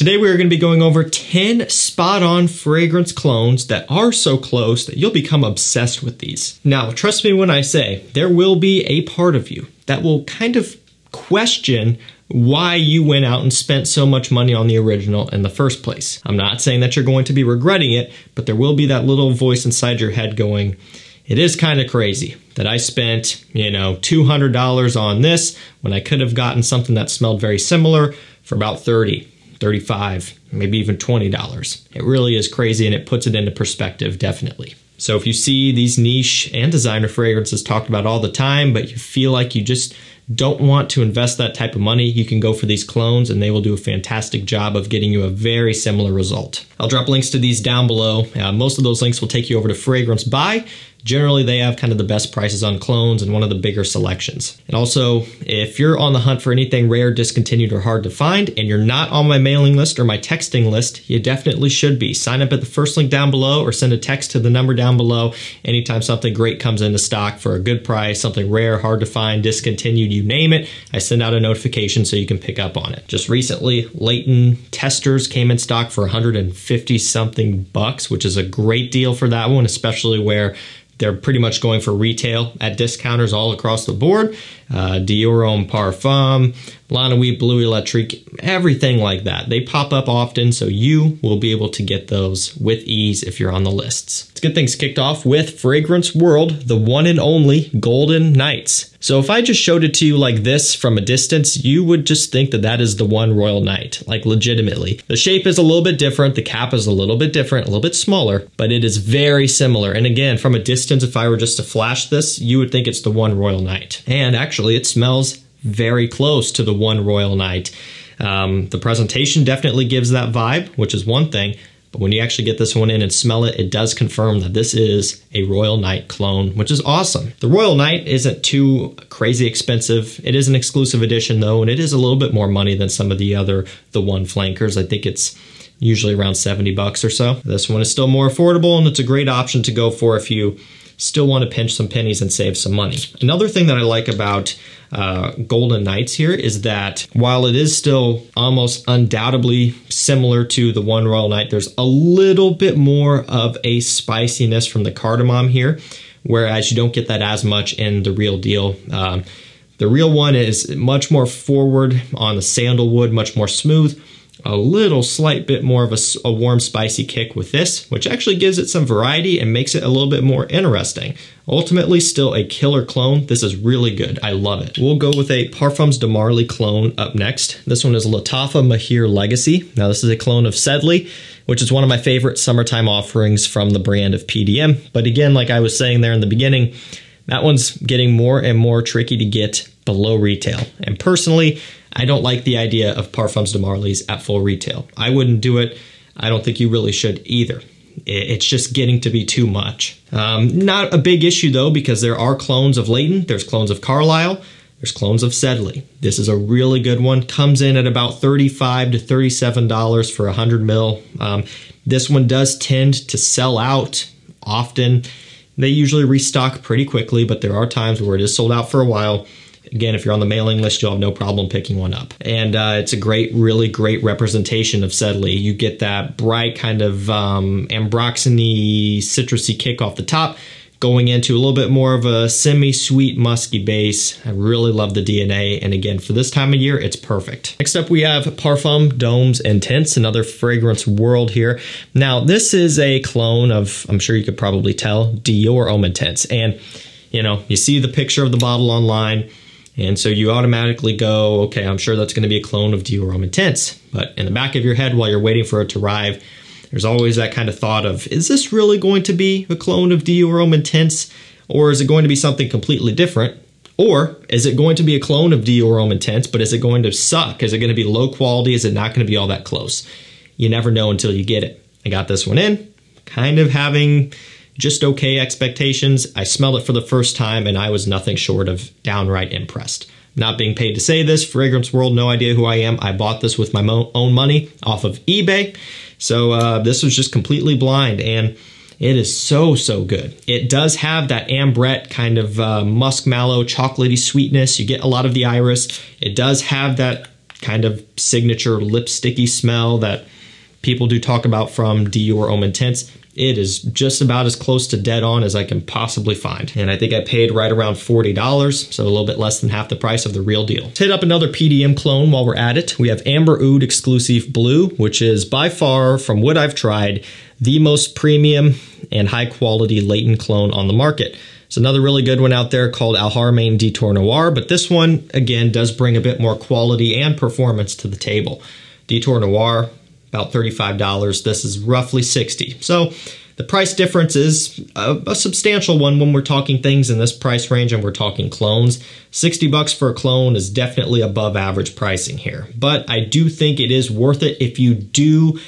Today we are going to be going over 10 spot-on fragrance clones that are so close that you'll become obsessed with these. Now, trust me when I say, there will be a part of you that will kind of question why you went out and spent so much money on the original in the first place. I'm not saying that you're going to be regretting it, but there will be that little voice inside your head going, it is kind of crazy that I spent, $200 on this when I could have gotten something that smelled very similar for about $30, $35, maybe even $20. It really is crazy, and it puts it into perspective, definitely. So if you see these niche and designer fragrances talked about all the time, but you feel like you just don't want to invest that type of money, you can go for these clones and they will do a fantastic job of getting you a very similar result. I'll drop links to these down below. Most of those links will take you over to Fragrance By. Generally, they have kind of the best prices on clones and one of the bigger selections. And also, if you're on the hunt for anything rare, discontinued, or hard to find, and you're not on my mailing list or my texting list, you definitely should be. Sign up at the first link down below or send a text to the number down below anytime something great comes into stock for a good price, something rare, hard to find, discontinued, you name it. I send out a notification so you can pick up on it. Just recently, Layton testers came in stock for 150 something bucks, which is a great deal for that one, especially where they're pretty much going for retail at discounters all across the board. Dior Homme Parfum, La Nuit, Bleu Electrique, everything like that. They pop up often, so you will be able to get those with ease if you're on the lists. Let's get things kicked off with Fragrance World, the one and only Golden Nights. So if I just showed it to you like this from a distance, you would just think that that is the one Royal Night, like legitimately. The shape is a little bit different, the cap is a little bit different, a little bit smaller, but it is very similar. And again, from a distance, if I were just to flash this, you would think it's the one Royal Night. And actually, it smells very close to the one Royal Night. The presentation definitely gives that vibe, which is one thing, but when you actually get this one in and smell it, it does confirm that this is a Royal Night clone, which is awesome. The Royal Night isn't too crazy expensive. It is an exclusive edition though, and it is a little bit more money than some of the one flankers. I think it's usually around 70 bucks or so. This one is still more affordable, and it's a great option to go for if you still want to pinch some pennies and save some money. Another thing that I like about Golden Nights here is that while it is still almost undoubtedly similar to the one Royal Night, there's a little bit more of a spiciness from the cardamom here, whereas you don't get that as much in the real deal. The real one is much more forward on the sandalwood, much more smooth. A little slight bit more of a warm spicy kick with this, which actually gives it some variety and makes it a little bit more interesting. Ultimately still a killer clone. This is really good. I love it. We'll go with a Parfums de Marly clone up next. This one is Lattafa Maahir Legacy. Now this is a clone of Sedley, which is one of my favorite summertime offerings from the brand of PDM. But again, like I was saying there in the beginning, that one's getting more and more tricky to get below retail. And personally, I don't like the idea of Parfums de Marly's at full retail. I wouldn't do it. I don't think you really should either. It's just getting to be too much. Not a big issue though, because there are clones of Layton, there's clones of Carlisle, there's clones of Sedley. This is a really good one. Comes in at about $35 to $37 for 100 mil. This one does tend to sell out often. They usually restock pretty quickly, but there are times where it is sold out for a while. Again, if you're on the mailing list, you'll have no problem picking one up. And it's a really great representation of Sedley. You get that bright kind of ambroxany, citrusy kick off the top, going into a little bit more of a semi-sweet, musky base. I really love the DNA. And again, for this time of year, it's perfect. Next up, we have Parfum Domes and Tints, another Fragrance World here. Now, this is a clone of, I'm sure you could probably tell, Dior Homme Intense. And, you see the picture of the bottle online, and so you automatically go, okay, I'm sure that's going to be a clone of Dior Homme Intense. But in the back of your head, while you're waiting for it to arrive, there's always that kind of thought of, is this really going to be a clone of Dior Homme Intense? Or is it going to be something completely different? Or is it going to be a clone of Dior Homme Intense, but is it going to suck? Is it going to be low quality? Is it not going to be all that close? You never know until you get it. I got this one in, kind of having just okay expectations. I smelled it for the first time and I was nothing short of downright impressed. Not being paid to say this, Fragrance World, no idea who I am. I bought this with my own money off of eBay. So this was just completely blind, and it is so good. It does have that ambrette kind of musk mallow chocolatey sweetness. You get a lot of the iris. It does have that kind of signature lipsticky smell that people do talk about from Dior Homme Intense. It is just about as close to dead on as I can possibly find. And I think I paid right around $40, so a little bit less than half the price of the real deal. Let's hit up another PDM clone while we're at it. We have Amber Oud Exclusif Bleu, which is by far, from what I've tried, the most premium and high quality latent clone on the market. There's another really good one out there called Al Haramain Detour Noir, but this one, again, does bring a bit more quality and performance to the table. Detour Noir, about $35. This is roughly $60. So the price difference is a substantial one when we're talking things in this price range and we're talking clones. $60 for a clone is definitely above average pricing here. But I do think it is worth it if you do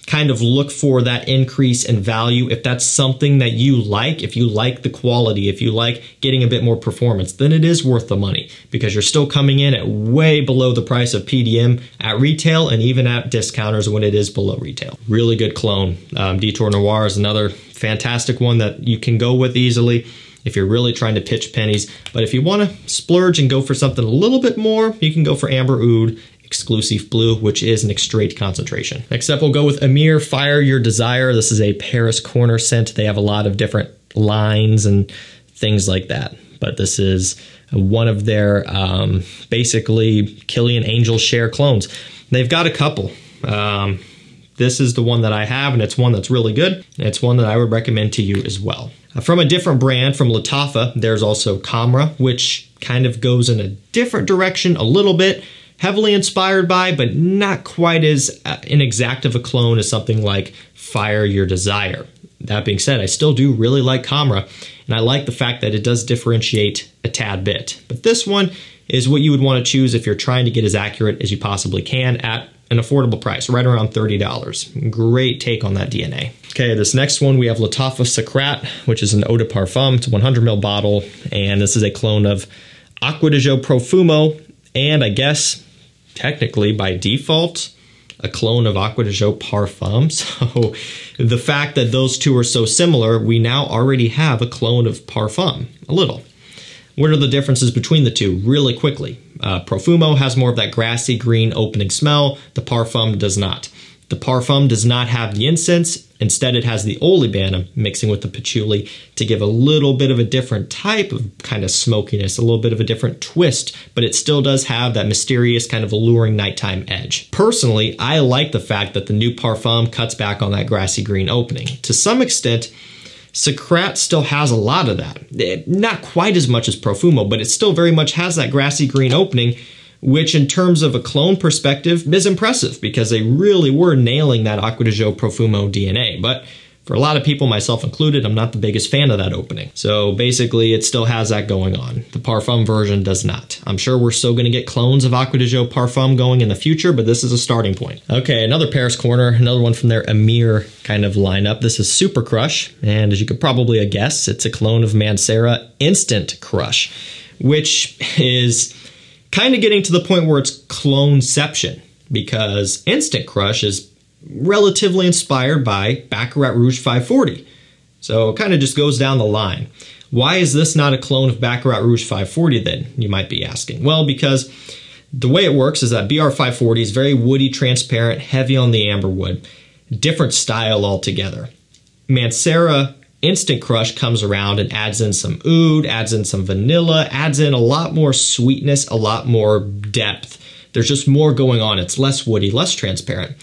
kind of look for that increase in value. If that's something that you like, if you like the quality, if you like getting a bit more performance, then it is worth the money because you're still coming in at way below the price of PDM at retail and even at discounters when it is below retail. Really good clone. Detour Noir is another fantastic one that you can go with easily if you're really trying to pitch pennies. But if you want to splurge and go for something a little bit more, you can go for Amber Oud Exclusif Bleu, which is an extrait concentration. Next up, we'll go with Emir Fire Your Desire. This is a Paris corner scent. They have a lot of different lines and things like that. But this is one of their basically Killian Angel Share clones. They've got a couple. This is the one that I have, and it's one that's really good. And it's one that I would recommend to you as well. From a different brand, from Lattafa, there's also Camera, which kind of goes in a different direction a little bit. Heavily inspired by, but not quite as inexact of a clone as something like Fire Your Desire. That being said, I still do really like Camera, and I like the fact that it does differentiate a tad bit. But this one is what you would want to choose if you're trying to get as accurate as you possibly can at an affordable price, right around $30. Great take on that DNA. Okay, this next one we have Lattafa Secret, which is an eau de parfum. It's a 100 ml bottle, and this is a clone of Acqua di Gio Profumo, and I guess technically by default a clone of Acqua di Gio Parfum. So the fact that those two are so similar, we now already have a clone of Parfum, a little. What are the differences between the two? Really quickly. Profumo has more of that grassy green opening smell. The Parfum does not. The Parfum does not have the incense. Instead, it has the olibanum mixing with the patchouli to give a little bit of a different type of kind of smokiness, a little bit of a different twist, but it still does have that mysterious kind of alluring nighttime edge. Personally, I like the fact that the new Parfum cuts back on that grassy green opening. To some extent, Secret still has a lot of that. Not quite as much as Profumo, but it still very much has that grassy green opening, which in terms of a clone perspective is impressive because they really were nailing that Acqua di Gio Profumo DNA. But for a lot of people, myself included, I'm not the biggest fan of that opening. So basically, it still has that going on. The Parfum version does not. I'm sure we're still going to get clones of Acqua di Gio Parfum going in the future, but this is a starting point. Okay, another Paris corner, another one from their Emir kind of lineup. This is Super Crush, and as you could probably guess, it's a clone of Mancera Instant Crush, which is kind of getting to the point where it's cloneception, because Instant Crush is relatively inspired by Baccarat Rouge 540. So it kind of just goes down the line. Why is this not a clone of Baccarat Rouge 540 then, you might be asking? Well, because the way it works is that BR 540 is very woody, transparent, heavy on the amberwood, different style altogether. Mancera Instant Crush comes around and adds in some oud, adds in some vanilla, adds in a lot more sweetness, a lot more depth. There's just more going on. It's less woody, less transparent.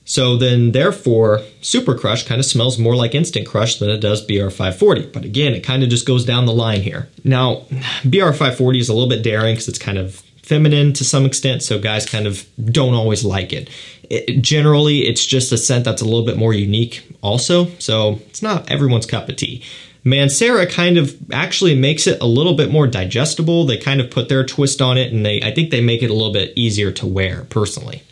So then, therefore, Super Crush kind of smells more like Instant Crush than it does BR 540. But again, it kind of just goes down the line here. Now, BR 540 is a little bit daring because it's kind of feminine to some extent, so guys kind of don't always like it. Generally, it's just a scent that's a little bit more unique also, so it's not everyone's cup of tea. Mancera kind of actually makes it a little bit more digestible. They kind of put their twist on it, and I think they make it a little bit easier to wear, personally.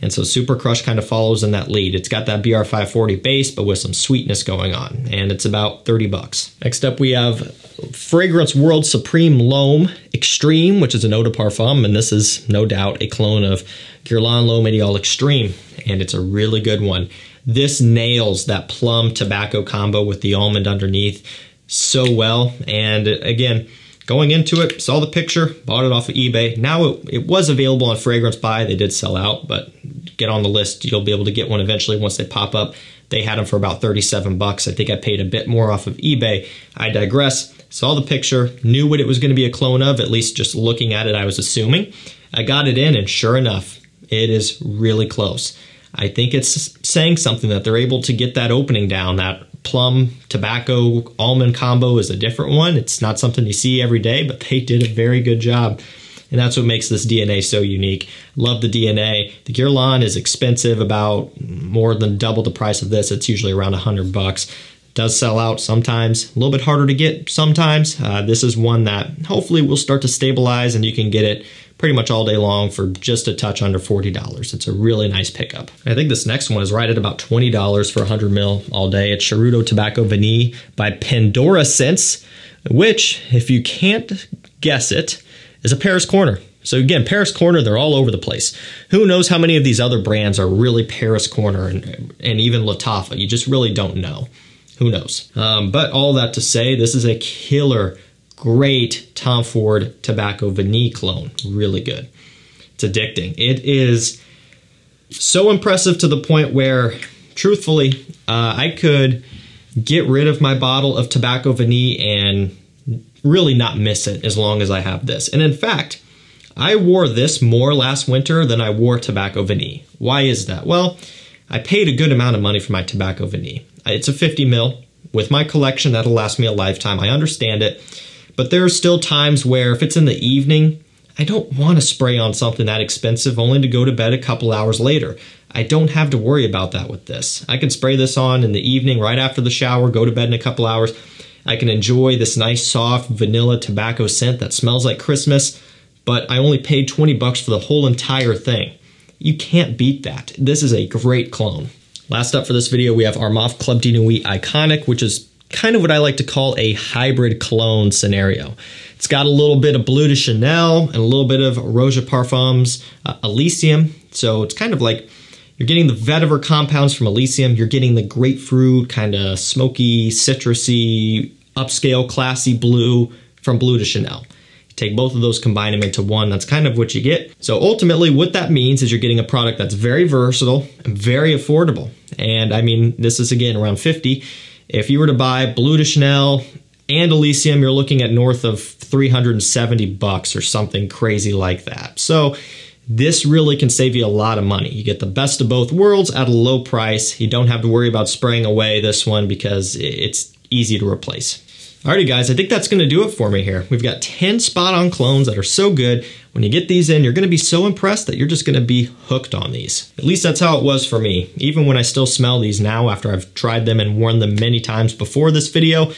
And so Super Crush kind of follows in that lead. It's got that BR 540 base, but with some sweetness going on, and it's about $30. Next up, we have Fragrance World Supreme L'Homme Extreme, which is an eau de parfum, and this is no doubt a clone of Guerlain L'Homme Ideal Extreme, and it's a really good one. This nails that plum tobacco combo with the almond underneath so well, and again, Going into it, saw the picture, bought it off of eBay. Now it was available on Fragrance Buy. They did sell out, but get on the list. You'll be able to get one eventually once they pop up. They had them for about 37 bucks. I think I paid a bit more off of eBay. I digress. Saw the picture, knew what it was going to be a clone of, at least just looking at it, I was assuming. I got it in, and sure enough, it is really close. I think it's saying something that they're able to get that opening down. That plum, tobacco, almond combo is a different one. It's not something you see every day, but they did a very good job. And that's what makes this DNA so unique. Love the DNA. The Guerlain is expensive, about more than double the price of this. It's usually around 100 bucks. Does sell out sometimes, a little bit harder to get sometimes. This is one that hopefully will start to stabilize, and you can get it pretty much all day long for just a touch under $40. It's a really nice pickup. I think this next one is right at about $20 for 100 ml all day. It's Charuto Tobacco Vanille by Pandora Scents, which, if you can't guess it, is a Paris Corner. So again, Paris Corner, they're all over the place. Who knows how many of these other brands are really Paris Corner, and even Lattafa. You just really don't know. Who knows? But all that to say, this is a killer, great Tom Ford Tobacco Vanille clone. Really good. It's addicting. It is so impressive to the point where, truthfully, I could get rid of my bottle of Tobacco Vanille and really not miss it as long as I have this. And in fact, I wore this more last winter than I wore Tobacco Vanille. Why is that? Well, I paid a good amount of money for my Tobacco Vanille. It's a 50 ml. With my collection, that'll last me a lifetime. I understand it. But there are still times where if it's in the evening, I don't want to spray on something that expensive only to go to bed a couple hours later. I don't have to worry about that with this. I can spray this on in the evening right after the shower, go to bed in a couple hours. I can enjoy this nice soft vanilla tobacco scent that smells like Christmas, but I only paid 20 bucks for the whole entire thing. You can't beat that. This is a great clone. Last up for this video, we have Armaf Club de Nuit Iconic, which is kind of what I like to call a hybrid cologne scenario. It's got a little bit of Bleu de Chanel and a little bit of Roja Parfums Elysium. So it's kind of like you're getting the vetiver compounds from Elysium. You're getting the grapefruit, kind of smoky, citrusy, upscale, classy blue from Bleu de Chanel. Take both of those, combine them into one. That's kind of what you get. So ultimately what that means is you're getting a product that's very versatile and very affordable. And I mean, this is again around 50. If you were to buy Bleu de Chanel and Elysium, you're looking at north of 370 bucks or something crazy like that. So this really can save you a lot of money. You get the best of both worlds at a low price. You don't have to worry about spraying away this one because it's easy to replace. Alrighty guys, I think that's going to do it for me here. We've got 10 spot-on clones that are so good. When you get these in, you're going to be so impressed that you're just going to be hooked on these. At least that's how it was for me. Even when I still smell these now after I've tried them and worn them many times before this video,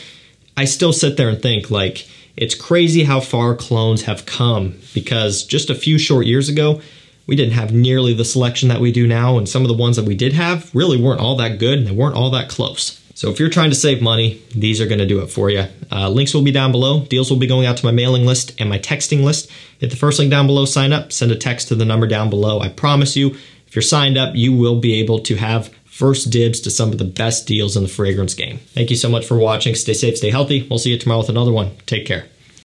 I still sit there and think like, it's crazy how far clones have come, because just a few short years ago, we didn't have nearly the selection that we do now, and some of the ones that we did have really weren't all that good and they weren't all that close. So if you're trying to save money, these are going to do it for you. Links will be down below. Deals will be going out to my mailing list and my texting list. Hit the first link down below, sign up, send a text to the number down below. I promise you, if you're signed up, you will be able to have first dibs to some of the best deals in the fragrance game. Thank you so much for watching. Stay safe, stay healthy. We'll see you tomorrow with another one. Take care.